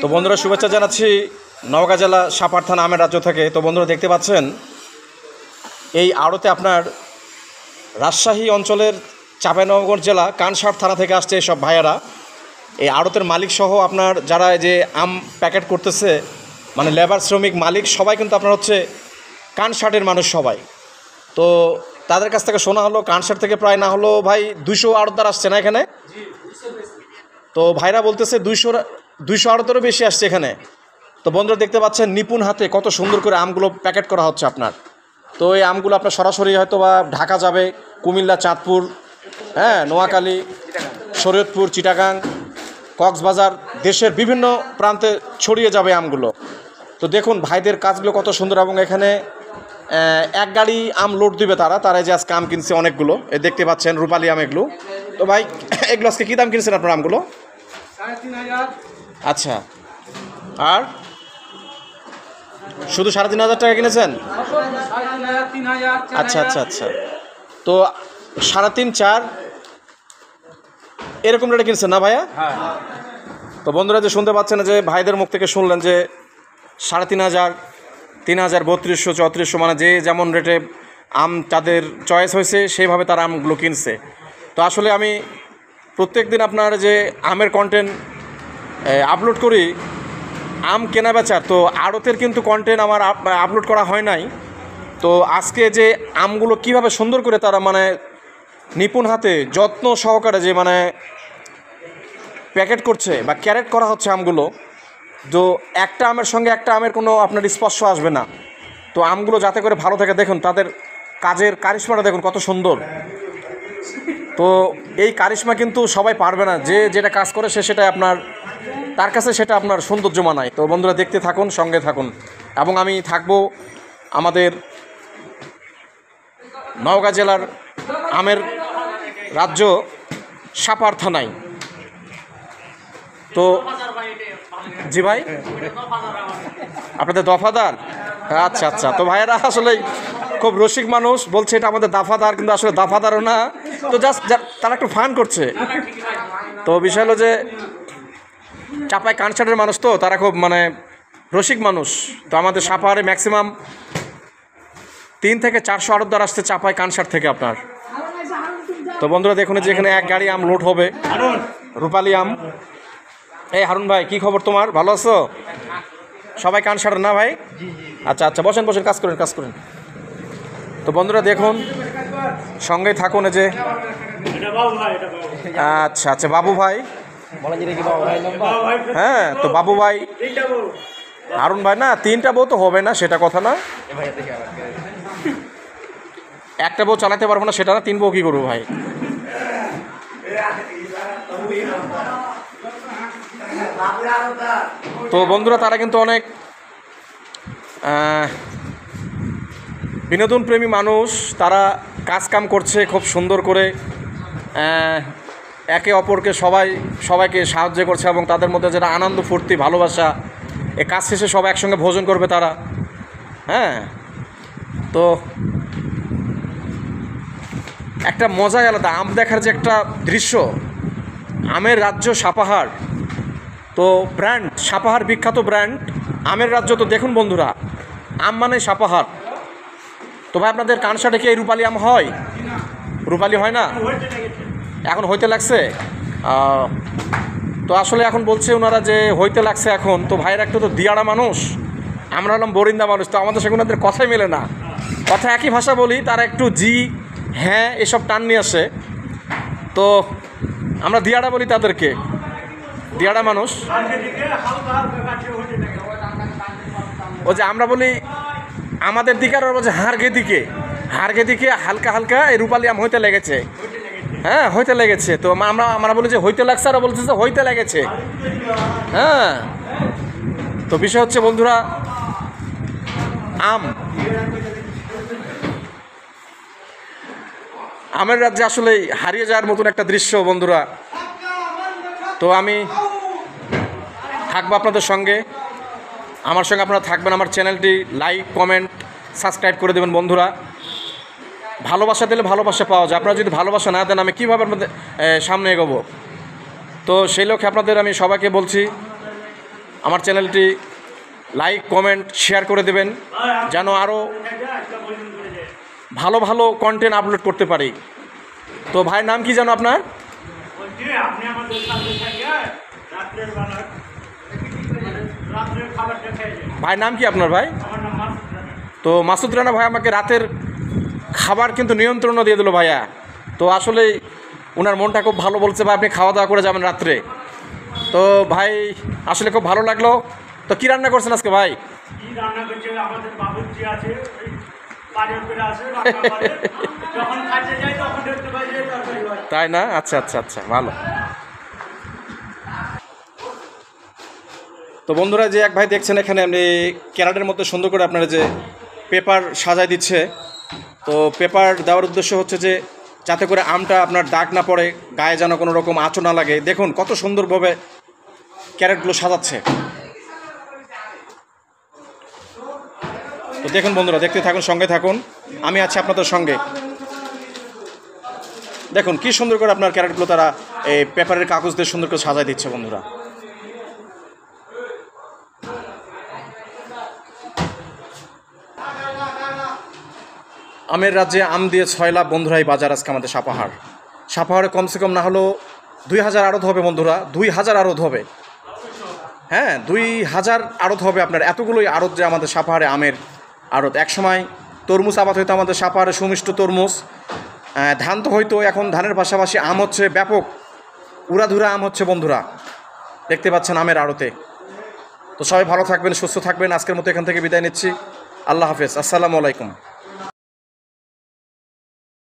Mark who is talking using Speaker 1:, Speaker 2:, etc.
Speaker 1: তো বন্ধুরা শুভেচ্ছা জানাচ্ছি নওগাঁ জেলা সাপাহার থানা আমের রাজ্য থেকে। তো বন্ধুরা দেখতে পাচ্ছেন এই আড়তে আপনার রাজশাহী অঞ্চলের চাঁপাইনবাবগঞ্জ জেলা কানসার থানা থেকে আসছে সব ভাইয়ারা। এই আড়তের মালিক সহ আপনার যারা যে আম প্যাকেট করতেছে মানে লেবার শ্রমিক মালিক সবাই কিন্তু আপনার হচ্ছে কানসার্টের মানুষ সবাই। তো তাদের কাছ থেকে শোনা হলো কানসার্ট থেকে প্রায় না হলো ভাই 200 আড়তদার আসছে না এখানে। তো ভাইরা বলতেছে 200 আড়তেরও বেশি আসছে এখানে। তো বন্ধুরা দেখতে পাচ্ছেন নিপুণ হাতে কত সুন্দর করে আমগুলো প্যাকেট করা হচ্ছে আপনার। তো এই আমগুলো আপনার সরাসরি হয়তো বা ঢাকা যাবে, কুমিল্লা, চাঁদপুর, নোয়াখালী, শরীয়তপুর, চিটাগাং, কক্সবাজার, দেশের বিভিন্ন প্রান্তে ছড়িয়ে যাবে আমগুলো। তো দেখুন ভাইদের কাজগুলো কত সুন্দর এবং এখানে এক গাড়ি আম লোড দিবে তারা যে আজকে আম কিনছে অনেকগুলো, এ দেখতে পাচ্ছেন রূপালী আম এগুলো। তো ভাই এগুলো আজকে কী দাম কিনছেন আপনার আমগুলো?
Speaker 2: 3,500।
Speaker 1: আচ্ছা, আর শুধু 3,500 টাকা কিনেছেন?
Speaker 2: 3,500, 3,000,
Speaker 1: আচ্ছা আচ্ছা আচ্ছা। তো 3.5, 4 এরকম রেটে কিনছেন না ভাইয়া?
Speaker 2: হ্যাঁ।
Speaker 1: তো বন্ধুরা যে শুনতে পাচ্ছেন যে ভাইদের মুখ থেকে শুনলেন যে 3,500, 3,000, 3200, 3400 মানে যে যেমন রেটে আম তাদের চয়েস হয়েছে সেইভাবে তারা আমগুলো কিনছে। তো আসলে আমি প্রত্যেক দিন আপনার যে আমের কন্টেন্ট আপলোড করি আম কেনা বেচার, তো আড়তের কিন্তু কন্টেন্ট আমার আপলোড করা হয় নাই। তো আজকে যে আমগুলো কিভাবে সুন্দর করে তারা মানে নিপুণ হাতে যত্ন সহকারে যে মানে প্যাকেট করছে বা ক্যারেট করা হচ্ছে আমগুলো, তো একটা আমের সঙ্গে একটা আমের কোনো আপনার স্পর্শ আসবে না। তো আমগুলো যাতে করে ভালো থাকে দেখুন তাদের কাজের কারিশমাটা দেখুন কত সুন্দর। তো এই কারিশমা কিন্তু সবাই পারবে না, যে যেটা কাজ করে সে সেটা আপনার তার কাছে সেটা আপনার সৌন্দর্য মানায়। তো বন্ধুরা দেখতে থাকুন, সঙ্গে থাকুন এবং আমি থাকবো আমাদের নওগাঁ জেলার আমের রাজ্য সাপাহার থানায়। তো জি ভাই, আপনাদের দফাদার? আচ্ছা আচ্ছা। তো ভাইয়েরা আসলে খুব রসিক মানুষ, বলছে এটা আমাদের দাফাদার, কিন্তু আসলে দাফাদারও না, তো জাস্ট তারা একটু ফান করছে। তো বিষয় হলো যে চাপাই কানসার্টের মানুষ, তো তারা খুব মানে রসিক মানুষ। তো আমাদের সাপাহারে ম্যাক্সিমাম 3 থেকে 400 আড়তদার আসছে চাপাই কানসার্ট থেকে আপনার। তো বন্ধুরা দেখুন যে এখানে এক গাড়ি আম লোড হবে, রূপালী আম। এই হারুন ভাই, কি খবর তোমার? ভালো আছো? সবাই কানসার্ট না ভাই? আচ্ছা আচ্ছা, বসেন বসেন, কাজ করেন। তো বন্ধুরা দেখুন, সঙ্গেই থাকুন যে আচ্ছা আচ্ছা বাবু ভাই, হ্যাঁ। তো বাবু ভাই, হারুন ভাই না 3টা বউ তো হবে না সেটা কথা না, একটা বউ চালাতে পারবো না সেটা না, 3 বউ কী করবো ভাই? তো বন্ধুরা তারা কিন্তু অনেক বিনোদন প্রেমী মানুষ, তারা কাজ কাম করছে খুব সুন্দর করে, একে অপরকে সবাইকে সাহায্য করছে এবং তাদের মধ্যে যেটা আনন্দ ফুর্তি ভালোবাসা, এ কাজ শেষে সবাই একসঙ্গে ভোজন করবে তারা। তো একটা মজাই আলাদা, আম দেখার যে একটা দৃশ্য, আমের রাজ্য সাপাহার, তো ব্র্যান্ড সাপাহার, বিখ্যাত ব্র্যান্ড আমের রাজ্য। তো দেখুন বন্ধুরা, আম মানে সাপাহার। তো ভাই আপনাদের কানসার্টে কি এই রূপালী আম হয়? রূপালী হয় না, এখন হইতে লাগছে। তো আসলে এখন বলছে ওনারা যে হইতে লাগছে এখন। তো ভাইয়ের একটা তো দিয়াড়া মানুষ, আমরা হলাম বরিন্দা মানুষ, তো আমাদের সঙ্গে ওনাদের কথাই মেলে না, কথা একই ভাষা বলি, তারা একটু জি হ্যাঁ এসব টান নিয়ে আসে। তো আমরা দিয়াড়া বলি তাদেরকে, দিয়াড়া মানুষ। ও যে আমরা বলি আমাদের দিকে, আর বলছে হাড়গে দিকে হালকা হালকা এই রূপালী আম হইতে লেগেছে, হ্যাঁ হইতে লেগেছে। তো আমরা বলি যে হইতে লাগছে, আর বলছে যে হইতে লেগেছে। হ্যাঁ, তো বিষয় হচ্ছে বন্ধুরা আমের রাজ্যে আসলে হারিয়ে যাওয়ার মতন একটা দৃশ্য বন্ধুরা। তো আমি থাকবো আপনাদের সঙ্গে, আমার সঙ্গে আপনারা থাকবেন। আমার চ্যানেলটি লাইক, কমেন্ট, সাবস্ক্রাইব করে দেবেন বন্ধুরা। ভালোবাসা দিলে ভালোবাসা পাওয়া যায়, আপনারা যদি ভালোবাসা না দেন আমি কীভাবে আপনাদের সামনে এগোবো? তো সেই লক্ষ্যে আপনাদের আমি সবাইকে বলছি আমার চ্যানেলটি লাইক কমেন্ট শেয়ার করে দেবেন যেন আরও ভালো ভালো কন্টেন্ট আপলোড করতে পারি। তো ভাইয়ের নাম কি জানো আপনার?
Speaker 3: আপনি আমাদের সাথে থেকে রাত্রের বেলা রাত্রের খাবারটা খেয়ে যান।
Speaker 1: ভাইয়ের নাম কি আপনার ভাই?
Speaker 3: আমার নাম মাসুদ রানা।
Speaker 1: তো মাসুদ রানা ভাই আমাকে রাতের খাবার কিন্তু নিয়ন্ত্রণও দিয়ে দিল ভাইয়া। তো আসলে ওনার মনটা খুব ভালো বলছে ভাই আপনি খাওয়া দাওয়া করে যাবেন রাত্রে। তো ভাই আসলে খুব ভালো লাগলো। তো কী রান্না করছেন আজকে ভাই?
Speaker 3: কি রান্না করছে আমাদের বাবুর্চি আছে, ওই বাড়ির উপরে আছে, রান্না করে। যখন খাইতে যাই তখন দেখতে পাই যে তরকারি হয়।
Speaker 1: তাই না? আচ্ছা আচ্ছা আচ্ছা, ভালো। তো বন্ধুরা, যে এক ভাই দেখছেন এখানে আপনি ক্যারেটের মধ্যে সুন্দর করে আপনারা যে পেপার সাজায় দিচ্ছে। তো পেপার দেওয়ার উদ্দেশ্য হচ্ছে যে যাতে করে আমটা আপনার দাগ না পড়ে, গায়ে যেন কোনো রকম আঁচড় না লাগে। দেখুন কত সুন্দরভাবে ক্যারেটগুলো সাজাচ্ছে। তো দেখুন বন্ধুরা, দেখতে থাকুন, সঙ্গে থাকুন, আমি আছি আপনাদের সঙ্গে। দেখুন কি সুন্দর করে আপনার ক্যারেটগুলো তারা এই পেপারের কাগজ দিয়ে সুন্দর করে সাজায় দিচ্ছে বন্ধুরা। আমের রাজ্যে আম দিয়ে 6 লাখ বন্ধুরা এই বাজার আজকে আমাদের সাপাহারে কমসে কম না হলেও 2000 আড়ত হবে বন্ধুরা, 2000 আড়ত হবে। হ্যাঁ, 2000 আড়ত হবে আপনার। এতগুলোই আড়ত যে আমাদের সাপাহারে আমের আড়ত। একসময় তরমুজ আবাদ হইতো আমাদের সাপাহারে, সুমিষ্ট তরমুজ। ধান তো হয়তো, এখন ধানের পাশাপাশি আম হচ্ছে ব্যাপক, উড়াধুরা আম হচ্ছে বন্ধুরা, দেখতে পাচ্ছেন আমের আড়তে। তো সবাই ভালো থাকবেন, সুস্থ থাকবেন। আজকের মতো এখান থেকে বিদায় নিচ্ছি। আল্লাহ হাফেজ, আসসালামু আলাইকুম।